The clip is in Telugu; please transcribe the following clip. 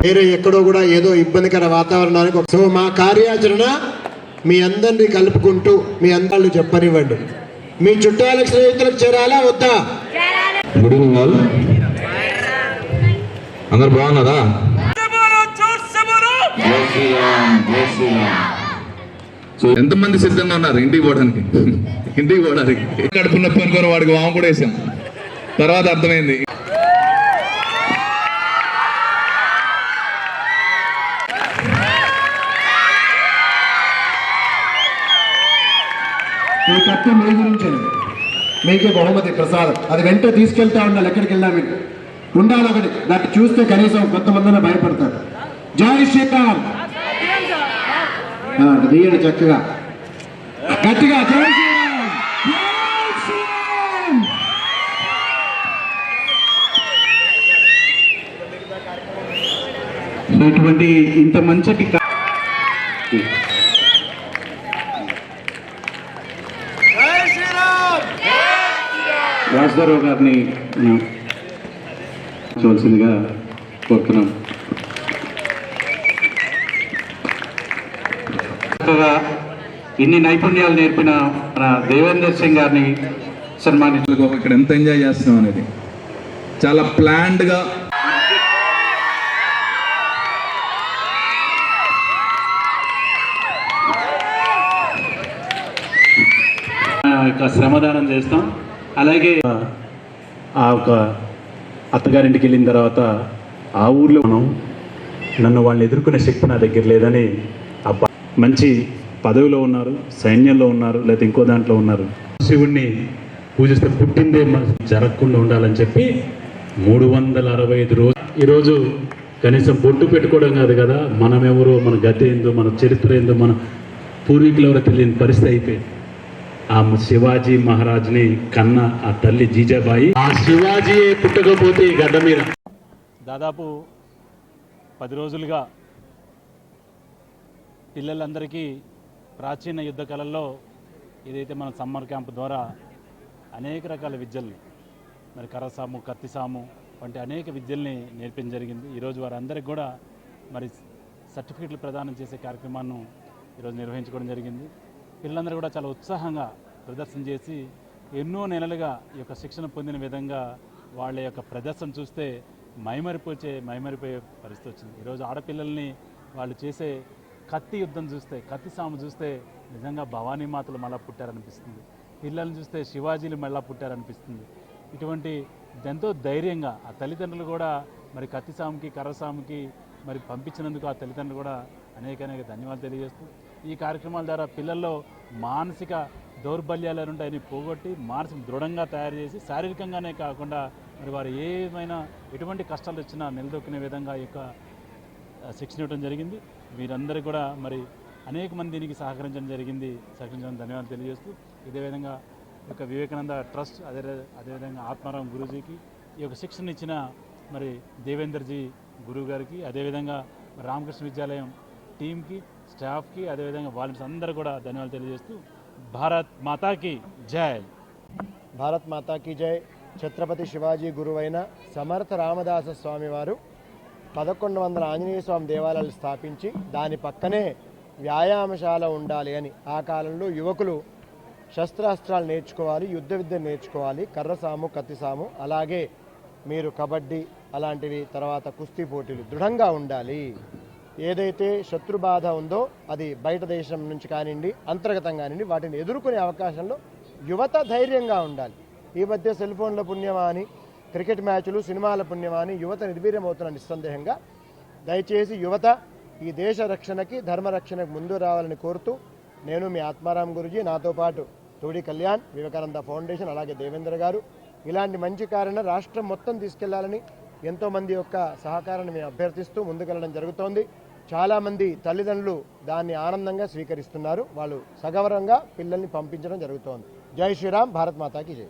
వేరే ఎక్కడో కూడా ఏదో ఇబ్బందికర వాతావరణానికి. సో మా కార్యాచరణ మీ అందరినీ కలుపుకుంటూ మీ అందరూ చెప్పనివ్వండి. మీ చుట్టాలకు స్నేహితులకు చేరాలా వద్దా? Good evening all. అందరు బాగున్నారా? సో ఎంతమంది సిద్ధంగా ఉన్నారు ఇంటికి పోవడానికి? ఇంటికి పోవడానికి కడుపు నొప్పి అనుకోని వాడికి వాము కూడా వేసాం. తర్వాత అర్థమైంది ఈ కత్తి మీ గురించి, మీకే బహుమతి ప్రసాదం. అది వెంట తీసుకెళ్తా ఉండాలి. ఎక్కడికి వెళ్ళా మీరు ఉండాలి ఒకటి. దాన్ని చూస్తే కనీసం కొంతమంది భయపడతారు. జై శ్రీరామ్ తీయండి చక్కగా గట్టిగా. జై శ్రీరామ్, జై శ్రీరామ్. ఇటువంటి ఇంత మంచి రాజధారావు గారిని చూడాల్సిందిగా కోరుతున్నాం. ఇన్ని నైపుణ్యాలు నేర్పిన మన దేవేందర్ సింగ్ గారిని సన్మానించు. ఇక్కడ ఎంత ఎంజాయ్ చేస్తున్నాం అనేది చాలా ప్లాన్డ్గా. శ్రమదానం చేస్తాం. అలాగే ఆ ఒక అత్తగారింటికి వెళ్ళిన తర్వాత ఆ ఊర్లో నన్ను వాళ్ళని ఎదుర్కొనే శక్తి నా దగ్గర లేదని మంచి పదవిలో ఉన్నారు, సైన్యంలో ఉన్నారు, లేదా ఇంకో దాంట్లో ఉన్నారు. శివుణ్ణి పూజిస్తే పుట్టిందే జరగకుండా ఉండాలని చెప్పి 365 రోజులు ఈరోజు కనీసం బొట్టు పెట్టుకోవడం కాదు కదా, మనమెవరో, మన గతి ఏందో, మన చరిత్ర ఏందో, మన పూర్వీకులు ఎవరో తెలియని పరిస్థితి అయిపోయింది. ఆ శివాజీ మహారాజ్ని కన్న ఆ తల్లి జీజాబాయి, ఆ శివాజీ పుట్టకపోతే ఈ గడ్డ మీద. దాదాపు 10 రోజులుగా పిల్లలందరికీ ప్రాచీన యుద్ధ కళల్లో ఏదైతే మన సమ్మర్ క్యాంప్ ద్వారా అనేక రకాల విద్యల్ని, మరి కర్రసాము, కత్తిసాము వంటి అనేక విద్యల్ని నేర్పించడం జరిగింది. ఈరోజు వారందరికీ కూడా మరి సర్టిఫికెట్లు ప్రదానం చేసే కార్యక్రమాన్ని ఈరోజు నిర్వహించుకోవడం జరిగింది. పిల్లలందరూ కూడా చాలా ఉత్సాహంగా ప్రదర్శన చేసి ఎన్నో నెలలుగా ఈ యొక్క శిక్షణ పొందిన విధంగా వాళ్ళ యొక్క ప్రదర్శన చూస్తే మైమరిపోయే పరిస్థితి వచ్చింది. ఈరోజు ఆడపిల్లల్ని వాళ్ళు చేసే కత్తి యుద్ధం చూస్తే, కత్తి సాము చూస్తే నిజంగా భవానీ మాతలు మళ్ళా పుట్టారనిపిస్తుంది. పిల్లల్ని చూస్తే శివాజీలు మళ్ళా పుట్టారనిపిస్తుంది. ఇటువంటి ఎంతో ధైర్యంగా ఆ తల్లిదండ్రులు కూడా మరి కత్తి సాముకి, కర్రసాముకి మరి పంపించినందుకు ఆ తల్లిదండ్రులు కూడా అనేక ధన్యవాదాలు తెలియజేస్తూ, ఈ కార్యక్రమాల ద్వారా పిల్లల్లో మానసిక దౌర్బల్యాలు ఉంటాయని పోగొట్టి మానసిక దృఢంగా తయారు చేసి శారీరకంగానే కాకుండా మరి వారు ఎటువంటి కష్టాలు వచ్చినా నిలదొక్కునే విధంగా ఈ యొక్క శిక్షణ ఇవ్వడం జరిగింది. వీరందరికీ కూడా మరి అనేక మంది దీనికి సహకరించడం ధన్యవాదాలు తెలియజేస్తూ, ఇదే విధంగా ఈ యొక్క వివేకానంద ట్రస్ట్, అదేవిధంగా ఆత్మారాం గురూజీకి, ఈ యొక్క శిక్షణ ఇచ్చిన మరి దేవేందర్జీ గురువు గారికి, అదేవిధంగా రామకృష్ణ విద్యాలయం టీంకి, స్టాఫ్కి, అదేవిధంగా వాలంటీర్స్ అందరూ కూడా ధన్యవాదాలు తెలియజేస్తూ, భారత్ మాతాకి జై. భారత్ మాతాకి జై. ఛత్రపతి శివాజీ గురువైన సమర్థ రామదాస స్వామి వారు 1100 ఆంజనేయ స్వామి దేవాలయాలు స్థాపించి దాని పక్కనే వ్యాయామశాల ఉండాలి అని, ఆ కాలంలో యువకులు శస్త్రాస్త్రాలు నేర్చుకోవాలి, యుద్ధ విద్య నేర్చుకోవాలి, కర్రసాము, కత్తిసాము, అలాగే మీరు కబడ్డీ అలాంటివి, తర్వాత కుస్తీ పోటీలు దృఢంగా ఉండాలి. ఏదైతే శత్రుబాధ ఉందో అది బయట దేశం నుంచి కానివ్వండి, అంతర్గతంగా కానివ్వండి, వాటిని ఎదుర్కొనే అవకాశంలో యువత ధైర్యంగా ఉండాలి. ఈ మధ్య సెల్ ఫోన్ల పుణ్యమా అని, క్రికెట్ మ్యాచ్లు, సినిమాల పుణ్యమా అని యువత నిర్వీర్యమవుతున్న నిస్సందేహంగా. దయచేసి యువత ఈ దేశ రక్షణకి, ధర్మ రక్షణకు ముందు రావాలని కోరుతూ, నేను మీ ఆత్మారాం గురూజీ, నాతో పాటు తోడి కళ్యాణ్, వివేకానంద ఫౌండేషన్, అలాగే దేవేంద్ర గారు, ఇలాంటి మంచి కార్యాన్ని రాష్ట్రం మొత్తం తీసుకెళ్లాలని ఎంతోమంది యొక్క సహకారాన్ని మేము అభ్యర్థిస్తూ ముందుకెళ్లడం జరుగుతోంది. చాలామంది తల్లిదండ్రులు దాన్ని ఆనందంగా స్వీకరిస్తున్నారు. వాళ్ళు సగౌరవంగా పిల్లల్ని పంపించడం జరుగుతోంది. జై శ్రీరామ్. భారత్ మాతాకి జై.